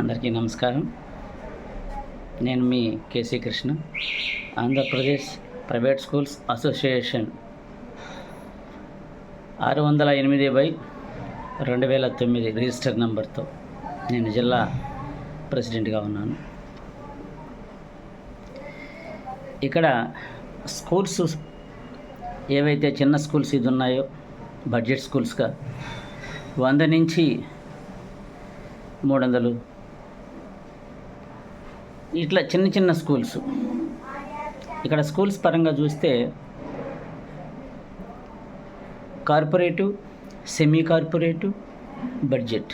అందరికీ నమస్కారం. నేను మీ KC Krishna. Andhra Pradesh private schools association 608/2009 register నెంబర్తో నేను జిల్లా ప్రెసిడెంట్గా ఉన్నాను. ఇక్కడ స్కూల్స్ ఏవైతే చిన్న స్కూల్స్ ఇది ఉన్నాయో బడ్జెట్ స్కూల్స్గా 100 నుంచి 300 ఇట్లా చిన్న చిన్న స్కూల్స్. ఇక్కడ స్కూల్స్ పరంగా చూస్తే కార్పొరేటివ్, సెమీ కార్పొరేటివ్, బడ్జెట్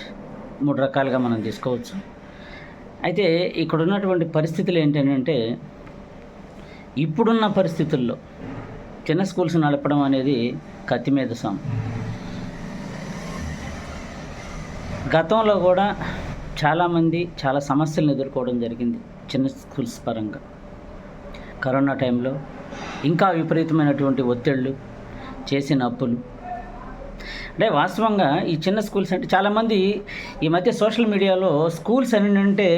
3 రకాలుగా మనం తీసుకోవచ్చు. అయితే ఇక్కడ ఉన్నటువంటి పరిస్థితులు ఏంటంటే ఇప్పుడున్న పరిస్థితుల్లో చిన్న స్కూల్స్ నడపడం అనేది కత్తి మీద సాము. గతంలో కూడా చాలామంది చాలా సమస్యలను ఎదుర్కోవడం జరిగింది చిన్న స్కూల్స్ పరంగా. కరోనా టైంలో ఇంకా విపరీతమైనటువంటి ఒత్తిళ్ళు, చేసిన అప్పులు. అంటే వాస్తవంగా ఈ చిన్న స్కూల్స్ అంటే చాలామంది ఈ మధ్య సోషల్ మీడియాలో స్కూల్స్ అని అంటే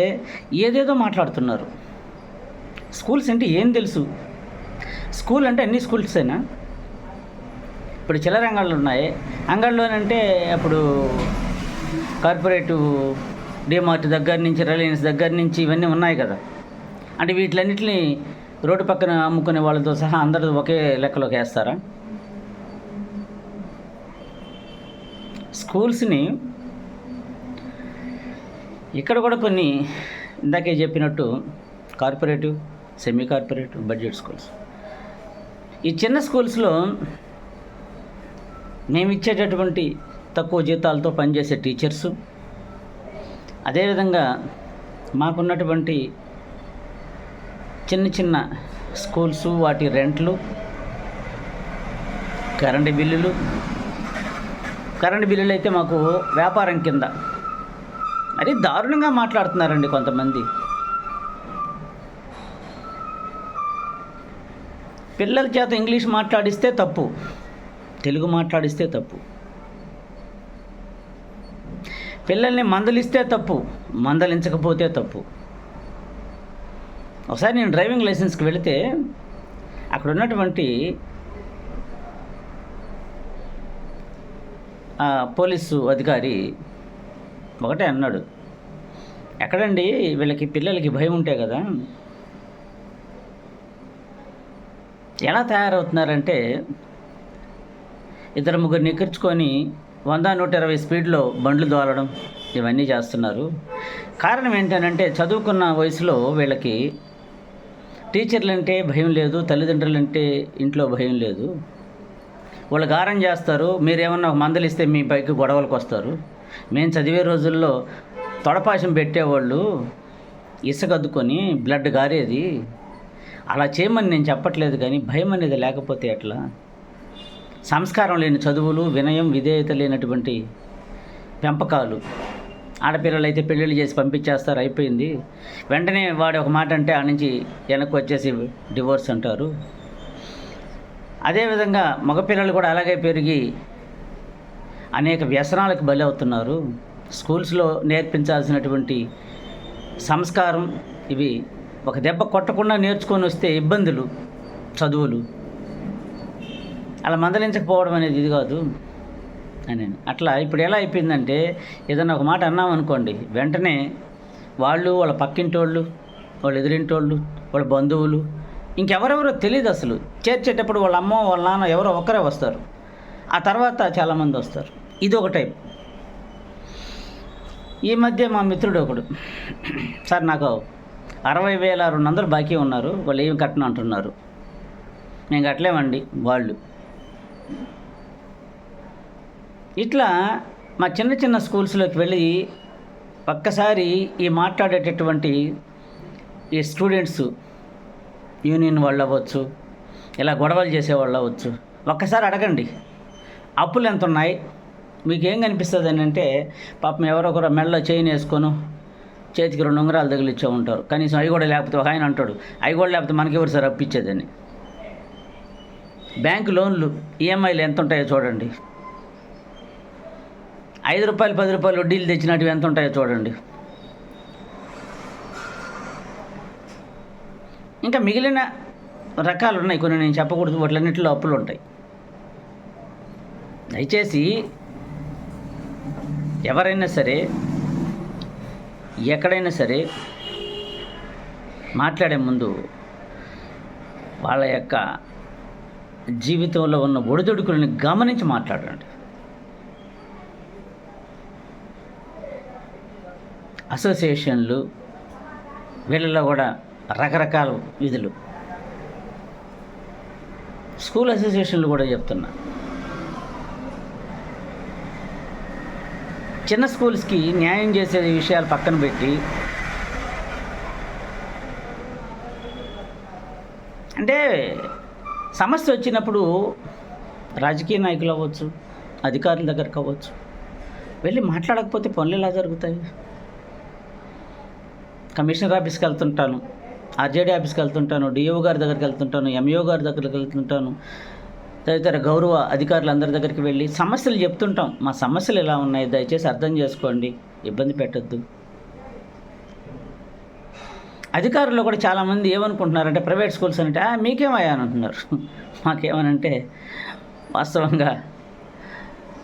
ఏదేదో మాట్లాడుతున్నారు. స్కూల్స్ అంటే ఏం తెలుసు? స్కూల్ అంటే అన్ని స్కూల్సేనా? ఇప్పుడు చిల్లర అంగళ్ళు ఉన్నాయి. అంగళ్ళలోనంటే అప్పుడు కార్పొరేటివ్ డిమార్ట్ దగ్గర నుంచి, రిలయన్స్ దగ్గర నుంచి ఇవన్నీ ఉన్నాయి కదా. అంటే వీటిలన్నిటిని రోడ్డు పక్కన అమ్ముకునే వాళ్ళతో సహా అందరూ ఒకే లెక్కలోకి వేస్తారా? స్కూల్స్ని ఇక్కడ కూడా కొన్ని ఇందాకే చెప్పినట్టు cooperative, semi cooperative, budget schools. ఈ చిన్న స్కూల్స్లో మేము ఇచ్చేటటువంటి తక్కువ జీతాలతో పనిచేసే టీచర్సు, అదేవిధంగా మాకున్నటువంటి చిన్న చిన్న స్కూల్స్, వాటి రెంట్లు, కరెంటు బిల్లులు అయితే మాకు వ్యాపారం కింద అది దారుణంగా మాట్లాడుతున్నారండి కొంతమంది. పిల్లల చేత ఇంగ్లీష్ మాట్లాడిస్తే తప్పు, తెలుగు మాట్లాడిస్తే తప్పు. పిల్లల్ని మందలిస్తే తప్పు, మందలించకపోతే తప్పు. ఒకసారి నేను డ్రైవింగ్ లైసెన్స్కి వెళితే అక్కడ ఉన్నటువంటి పోలీసు అధికారి ఒకటే అన్నాడు, ఎక్కడండి వీళ్ళకి పిల్లలకి భయం ఉంటే కదా. ఎలా తయారవుతున్నారంటే 2-3 ఎక్కించుకొని 100-120 స్పీడ్లో బండ్లు దోలడం ఇవన్నీ చేస్తున్నారు. కారణం ఏంటంటే చదువుకున్న వయసులో వీళ్ళకి టీచర్లంటే భయం లేదు, తల్లిదండ్రులంటే ఇంట్లో భయం లేదు. వాళ్ళు గారం చేస్తారు. మీరేమన్నా మందలిస్తే మీ పైకి గొడవలకు వస్తారు. మేము చదివే రోజుల్లో తొడపాశం పెట్టేవాళ్ళు, ఇసుకద్దుకొని బ్లడ్ గారేది. అలా చేయమని నేను చెప్పట్లేదు, కానీ భయం అనేది లేకపోతే ఎట్లా? సంస్కారం లేని చదువులు, వినయం, విధేయత లేనటువంటి పెంపకాలు. ఆడపిల్లలైతే పెళ్ళిళ్ళు చేసి పంపించేస్తారు, అయిపోయింది. వెంటనే వాడు ఒక మాట అంటే ఆ నుంచి వెనక్కి వచ్చేసి డివోర్స్ అంటారు. అదేవిధంగా మగపిల్లలు కూడా అలాగే పెరిగి అనేక వ్యసనాలకు బలి అవుతున్నారు. స్కూల్స్లో నేర్పించాల్సినటువంటి సంస్కారం ఇవి ఒక దెబ్బ కొట్టకుండా నేర్చుకొని వస్తే ఇబ్బందులు, చదువులు అలా మందలించకపోవడం అనేది ఇది కాదు అని. అట్లా ఇప్పుడు ఎలా అయిపోయిందంటే ఏదన్నా ఒక మాట అన్నామనుకోండి, వెంటనే వాళ్ళు, వాళ్ళ పక్కింటోళ్ళు, వాళ్ళ ఎదురింటోళ్ళు, వాళ్ళ బంధువులు, ఇంకెవరెవరో తెలియదు అసలు. చేర్చేటప్పుడు వాళ్ళ అమ్మ, వాళ్ళ నాన్న ఎవరో ఒక్కరే వస్తారు. ఆ తర్వాత చాలామంది వస్తారు. ఇది ఒక టైప్. ఈ మధ్య మా మిత్రుడు ఒకడు, సార్ నాకు 60,200 బాకీ ఉన్నారు, వాళ్ళు ఏమి కట్టను అంటున్నారు. మేము కట్టలేమండి వాళ్ళు. ఇట్లా మా చిన్న చిన్న స్కూల్స్లోకి వెళ్ళి ఒక్కసారి ఈ మాట్లాడేటటువంటి ఈ స్టూడెంట్స్ యూనియన్ వాళ్ళు అవ్వచ్చు, ఇలా గొడవలు చేసేవాళ్ళు అవ్వచ్చు, ఒక్కసారి అడగండి అప్పులు ఎంత ఉన్నాయి. మీకేం కనిపిస్తుంది అని అంటే పాపం ఎవరొకరు మెడలో చైన్ వేసుకొని చేతికి 2 ఉంగరాలు తగిలిచ్చే ఉంటారు. కనీసం అవి కూడా లేకపోతే ఒక ఆయన అంటాడు, అవి కూడా లేకపోతే మనకెవరు సార్ అప్పిచ్చేదని. బ్యాంకు లోన్లు ఈఎంఐలు ఎంత ఉంటాయో చూడండి. ₹5, ₹10 వడ్డీలు తెచ్చినట్టు ఎంత ఉంటాయో చూడండి. ఇంకా మిగిలిన రకాలు ఉన్నాయి కొన్ని, నేను చెప్పకూడదు, వాటిలన్నింటిలో అప్పులు ఉంటాయి. దయచేసి ఎవరైనా సరే ఎక్కడైనా సరే మాట్లాడే ముందు వాళ్ళ యొక్క జీవితంలో ఉన్న ఒడిదుడుకులను గమనించి మాట్లాడండి. అసోసియేషన్లు వీళ్ళలో కూడా రకరకాల విధులు, స్కూల్ అసోసియేషన్లు కూడా చెప్తున్నా. చిన్న స్కూల్స్కి న్యాయం చేసే విషయాలు పక్కన పెట్టి, అంటే సమస్య వచ్చినప్పుడు రాజకీయ నాయకులు అవ్వచ్చు, అధికారుల దగ్గరకు అవ్వచ్చు, వెళ్ళి మాట్లాడకపోతే పనులు ఎలా జరుగుతాయి? కమిషనర్ ఆఫీస్కి వెళ్తుంటాను, ఆర్జేడీ ఆఫీస్కి వెళ్తుంటాను, డిఓ గారి దగ్గరికి వెళ్తుంటాను, ఎంఈఓ గారి దగ్గరికి వెళ్తుంటాను, తదితర గౌరవ అధికారులందరి దగ్గరికి వెళ్ళి సమస్యలు చెప్తుంటాం. మా సమస్యలు ఎలా ఉన్నాయి, దయచేసి అర్థం చేసుకోండి, ఇబ్బంది పెట్టద్దు. అధికారులు కూడా చాలామంది ఏమనుకుంటున్నారంటే ప్రైవేట్ స్కూల్స్ అంటే మీకేమయ్యా అని అంటున్నారు. మాకేమనంటే వాస్తవంగా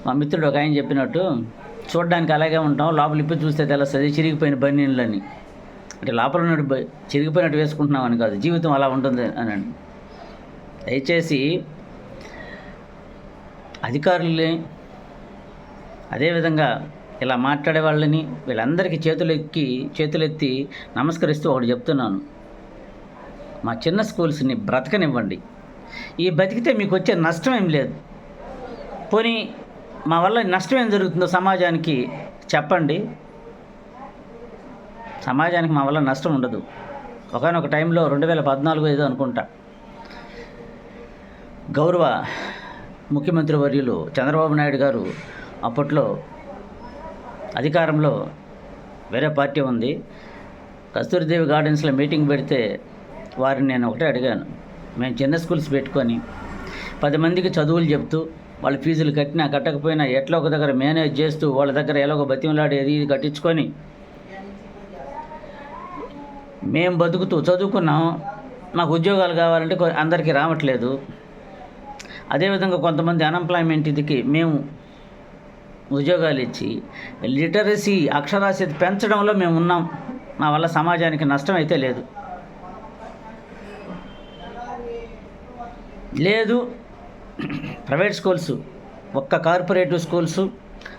మా మిత్రుడు ఒక ఆయన చెప్పినట్టు, చూడడానికి అలాగే ఉంటాం, లోపల ఇప్పి చూస్తే తెలుస్తుంది చిరిగిపోయిన బనీన్లని. అంటే లోపల ఉన్నట్టు చిరిగిపోయినట్టు వేసుకుంటున్నామని కాదు, జీవితం అలా ఉంటుంది అని. దయచేసి అధికారులని, అదేవిధంగా ఇలా మాట్లాడే వాళ్ళని, వీళ్ళందరికీ చేతులెత్తి నమస్కరిస్తూ ఒకటి చెప్తున్నాను, మా చిన్న స్కూల్స్ని బ్రతకనివ్వండి. ఈ బతికితే మీకు వచ్చే నష్టం ఏం లేదు. పోనీ మా వల్ల నష్టం ఏం జరుగుతుందో సమాజానికి చెప్పండి. సమాజానికి మా వల్ల నష్టం ఉండదు. ఒకనొక టైంలో 2014 ఏదో అనుకుంటా, గౌరవ ముఖ్యమంత్రి వర్యులు చంద్రబాబు నాయుడు గారు అప్పట్లో అధికారంలో, వేరే పార్టీ ఉంది, కస్తూరిదేవి గార్డెన్స్లో మీటింగ్ పెడితే వారిని నేను ఒకటే అడిగాను, మేము చిన్న స్కూల్స్ పెట్టుకొని 10 మందికి చదువులు చెప్తూ వాళ్ళ ఫీజులు కట్టినా కట్టకపోయినా ఎట్లా ఒక దగ్గర మేనేజ్ చేస్తూ వాళ్ళ దగ్గర ఎలాగో బతిమలాడి ఇది కట్టించుకొని మేము బతుకుతూ చదువుకున్నాం, మాకు ఉద్యోగాలు కావాలంటే అందరికీ రావట్లేదు. అదేవిధంగా కొంతమంది అన్ఎంప్లాయ్మెంట్ ఇదికి మేము ఉద్యోగాలు ఇచ్చి లిటరసీ అక్షరాస్యత పెంచడంలో మేము ఉన్నాం. మా వల్ల సమాజానికి నష్టం అయితే లేదు. ప్రైవేట్ స్కూల్స్, ఒక్క కార్పొరేటివ్ స్కూల్స్,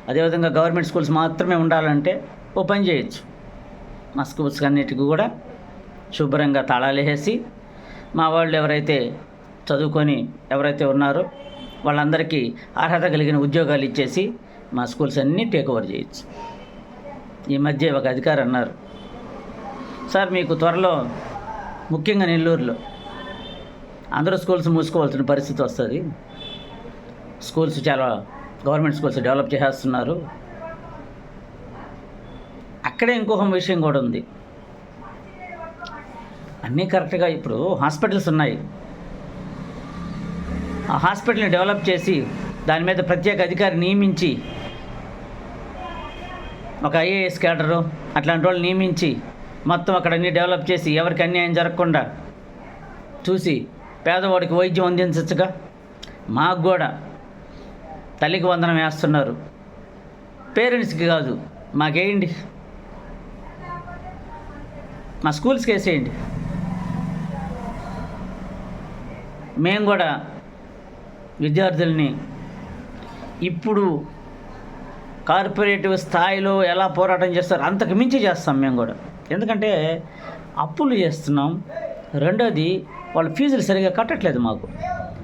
అదేవిధంగా గవర్నమెంట్ స్కూల్స్ మాత్రమే ఉండాలంటే ఓ పని చేయొచ్చు. మా స్కూల్స్ అన్నిటికీ కూడా శుభ్రంగా తాళాలు వేసి మా వాళ్ళు ఎవరైతే చదువుకొని ఎవరైతే ఉన్నారో వాళ్ళందరికీ అర్హత కలిగిన ఉద్యోగాలు ఇచ్చేసి మా స్కూల్స్ అన్నీ టేక్ ఓవర్ చేయొచ్చు. ఈ మధ్య ఒక అధికారి అన్నారు, సార్ మీకు త్వరలో ముఖ్యంగా నెల్లూరులో అందరూ స్కూల్స్ మూసుకోవాల్సిన పరిస్థితి వస్తుంది, స్కూల్స్ చాలా గవర్నమెంట్ స్కూల్స్ డెవలప్ చేసేస్తున్నారు. అక్కడే ఇంకొక విషయం కూడా ఉంది, అన్నీ కరెక్ట్గా ఇప్పుడు హాస్పిటల్స్ ఉన్నాయి, ఆ హాస్పిటల్ని డెవలప్ చేసి దాని మీద ప్రత్యేక అధికారి నియమించి ఒక ఐఏఎస్ క్యాడరు అట్లాంటి వాళ్ళు నియమించి మొత్తం అక్కడ అన్నీ డెవలప్ చేసి ఎవరికి అన్యాయం జరగకుండా చూసి పేదవాడికి వైద్యం అందించచ్చుగా. మాకు కూడా తల్లికి వందనం వేస్తున్నారు, పేరెంట్స్కి కాదు, మాకేయండి, మా స్కూల్స్కి వేసేయండి. మేము కూడా విద్యార్థుల్ని ఇప్పుడు కార్పొరేటివ్ స్థాయిలో ఎలా పోరాటం చేస్తారు అంతకు మించి చేస్తాం మేము కూడా. ఎందుకంటే అప్పులు చేస్తున్నాం, రెండోది వాళ్ళ ఫీజులు సరిగా కట్టట్లేదు. మాకు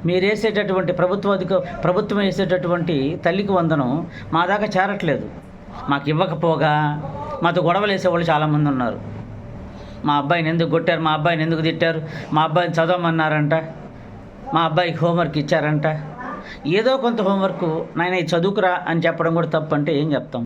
మీరు వేసేటటువంటి ప్రభుత్వం వేసేటటువంటి తల్లికి వందనం మా దాకా చేరట్లేదు. మాకు ఇవ్వకపోగా మాతో గొడవలు వేసేవాళ్ళు చాలామంది ఉన్నారు. మా అబ్బాయిని ఎందుకు కొట్టారు, మా అబ్బాయిని ఎందుకు తిట్టారు, మా అబ్బాయిని చదవమన్నారంట, మా అబ్బాయికి హోంవర్క్ ఇచ్చారంట, ఏదో కొంత హోంవర్క్ నాయన చదువుకురా అని చెప్పడం కూడా తప్పు అంటే ఏం చెప్తాం?